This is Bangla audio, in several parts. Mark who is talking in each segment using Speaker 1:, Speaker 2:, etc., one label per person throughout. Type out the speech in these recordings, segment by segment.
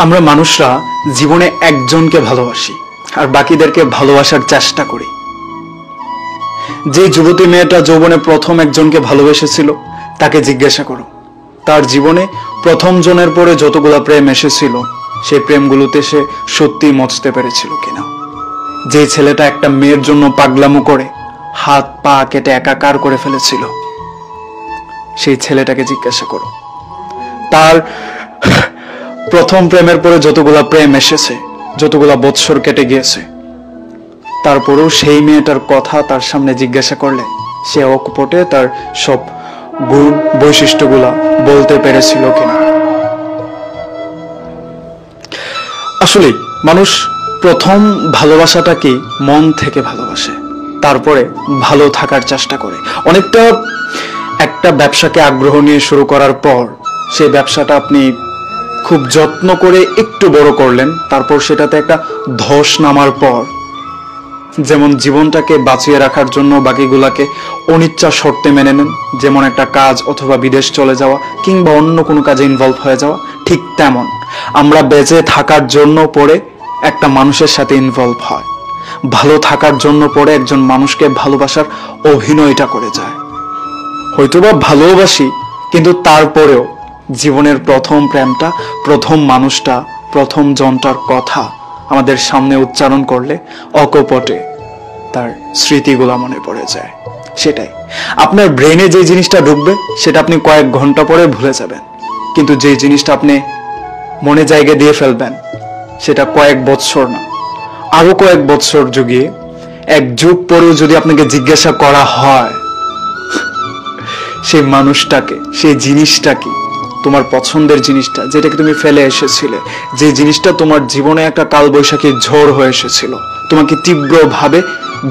Speaker 1: আমরা মানুষরা জীবনে একজনকে ভালোবাসি আর বাকিদেরকে ভালোবাসার চেষ্টা করি। যে যুবতী মেয়েটা যৌবনে প্রথম একজনকে ভালোবেসেছিল তাকে জিজ্ঞাসা করো তার জীবনে প্রথম জনের পরে যতগুলা প্রেম এসেছিল সেই প্রেমগুলোতে সে সত্যি মজতে পেরেছিল কিনা। যে ছেলেটা একটা মেয়ের জন্য পাগলামো করে হাত পা কেটে একাকার করে ফেলেছিল সেই ছেলেটাকে জিজ্ঞাসা করো তার প্রথম প্রেমের পরে যতগুলা প্রেম এসেছে, যতগুলা বৎসর কেটে গিয়েছে, তারপরেও সেই মেয়েটার কথা তার সামনে জিজ্ঞাসা করলে সে অকপটে তার সব গুণ বৈশিষ্ট্যগুলা বলতে পেরেছিল কিনা। আসলে মানুষ প্রথম ভালোবাসাটাকে মন থেকে ভালোবাসে, তারপরে ভালো থাকার চেষ্টা করে। অনেকটা একটা ব্যবসাকে আগ্রহ নিয়ে শুরু করার পর সেই ব্যবসাটা আপনি খুব যত্ন করে একটু বড় করলেন, তারপর সেটাতে একটা ধস নামার পর যেমন জীবনটাকে বাঁচিয়ে রাখার জন্য বাকিগুলাকে অনিচ্ছা শর্তে মেনে নেন, যেমন একটা কাজ অথবা বিদেশ চলে যাওয়া কিংবা অন্য কোনো কাজে ইনভলভ হয়ে যাওয়া, ঠিক তেমন আমরা বেঁচে থাকার জন্য পরে একটা মানুষের সাথে ইনভলভ হয়, ভালো থাকার জন্য পরে একজন মানুষকে ভালোবাসার অভিনয়টা করে যায়। হয়তোবা ভালোবাসি, কিন্তু তারপরেও জীবনের প্রথম প্রেমটা, প্রথম মানুষটা, প্রথম জনটার কথা আমাদের সামনে উচ্চারণ করলে অকপটে তার স্মৃতিগুলো মনে পড়ে যায়। সেটাই আপনার ব্রেনে যে জিনিসটা ঢুকবে সেটা আপনি কয়েক ঘন্টা পরে ভুলে যাবেন, কিন্তু যে জিনিসটা আপনি মনে জায়গা দিয়ে ফেলবেন সেটা কয়েক বৎসর না, আরো কয়েক বৎসর যুগিয়ে এক যুগ পরেও যদি আপনাকে জিজ্ঞাসা করা হয় সেই মানুষটাকে, সেই জিনিসটাকে, তোমার পছন্দের জিনিসটা যেটাকে তুমি ফেলে এসেছিলে, যে জিনিসটা তোমার জীবনে একটা কালবৈশাখী ঝড় হয়ে এসেছিল, তোমাকে তীব্রভাবে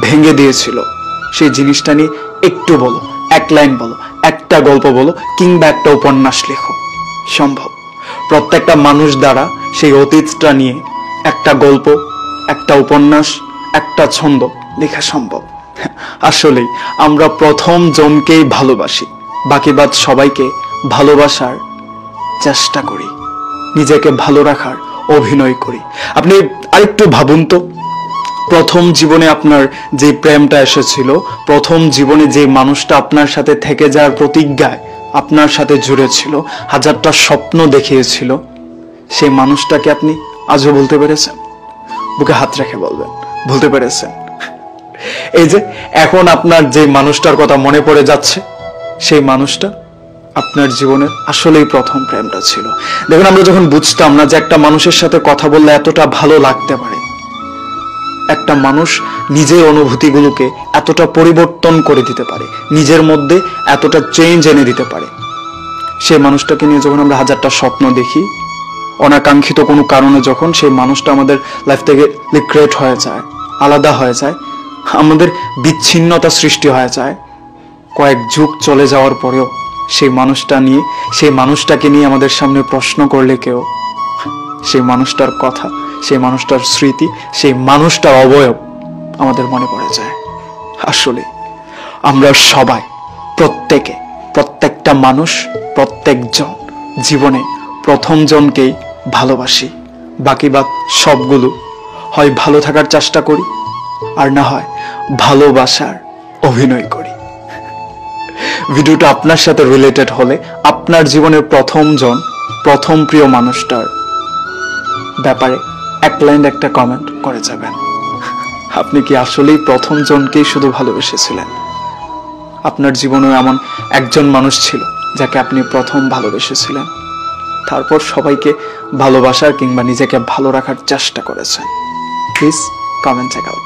Speaker 1: ভেঙে দিয়েছিল, সেই জিনিসটা নিয়ে একটু বলো, এক লাইন বলো, একটা গল্প বলো কিংবা একটা উপন্যাস লেখো। সম্ভব। প্রত্যেকটা মানুষ দ্বারা সেই অতীতটা নিয়ে একটা গল্প, একটা উপন্যাস, একটা ছন্দ লেখা সম্ভব। আসলেই আমরা প্রথম জনকেই ভালোবাসি, বাকি বাদ সবাইকে ভালোবাসার চেষ্টা করি, নিজেকে ভালো রাখার অভিনয় করি। আপনি আরেকটু ভাবুন তো, প্রথম জীবনে আপনার যে প্রেমটা এসেছিল, প্রথম জীবনে যে মানুষটা আপনার সাথে থেকে যাওয়ার প্রতিজ্ঞায় আপনার সাথে জুড়ে ছিল, হাজারটা স্বপ্ন দেখিয়েছিল, সেই মানুষটাকে আপনি আজও বলতে পেরেছেন? বুকে হাত রেখে বলবেন বলতে পেরেছেন? এই যে এখন আপনার যে মানুষটার কথা মনে পড়ে যাচ্ছে, সেই মানুষটা আপনার জীবনের আসলেই প্রথম প্রেমটা ছিল। দেখুন, আমরা যখন বুঝতাম না যে একটা মানুষের সাথে কথা বললে এতটা ভালো লাগতে পারে, একটা মানুষ নিজের অনুভূতিগুলোকে এতটা পরিবর্তন করে দিতে পারে, নিজের মধ্যে এতটা চেঞ্জ এনে দিতে পারে, সেই মানুষটাকে নিয়ে যখন আমরা হাজারটা স্বপ্ন দেখি, অনাকাঙ্ক্ষিত কোনো কারণে যখন সেই মানুষটা আমাদের লাইফ থেকে লিক্রেট হয়ে যায়, আলাদা হয়ে যায়, আমাদের বিচ্ছিন্নতা সৃষ্টি হয়ে যায়, কয়েক যুগ চলে যাওয়ার পরেও সেই মানুষটা নিয়ে, সেই মানুষটাকে নিয়ে আমাদের সামনে প্রশ্ন করলে কেউ, সেই মানুষটার কথা, সেই মানুষটার স্মৃতি, সেই মানুষটার অবয়ব আমাদের মনে পড়ে যায়। আসলে আমরা সবাই, প্রত্যেকটা মানুষ, প্রত্যেকজন জীবনে প্রথম জনকেই ভালোবাসি, বাকি বাদ সবগুলো হয় ভালো থাকার চেষ্টা করি আর না হয় ভালোবাসার অভিনয় করি। ভিডিওটা আপনার সাথে রিলেটেড হলে আপনার জীবনের প্রথম জন, প্রথম প্রিয় মানুষটার ব্যাপারে এক লাইন একটা কমেন্ট করে যাবেন। আপনি কি আসলেই প্রথম জনকেই শুধু ভালোবেসেছিলেন? আপনার জীবনেও এমন একজন মানুষ ছিল যাকে আপনি প্রথম ভালোবেসেছিলেন, তারপর সবাইকে ভালোবাসার কিংবা নিজেকে ভালো রাখার চেষ্টা করেছেন? Please comment check out.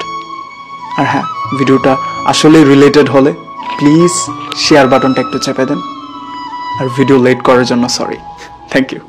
Speaker 1: আর হ্যাঁ, ভিডিওটা আসলেই রিলেটেড হলে প্লিজ শেয়ার বাটনটা একটু চেপে দেন। আর ভিডিও লেট করার জন্য সরি। Thank you.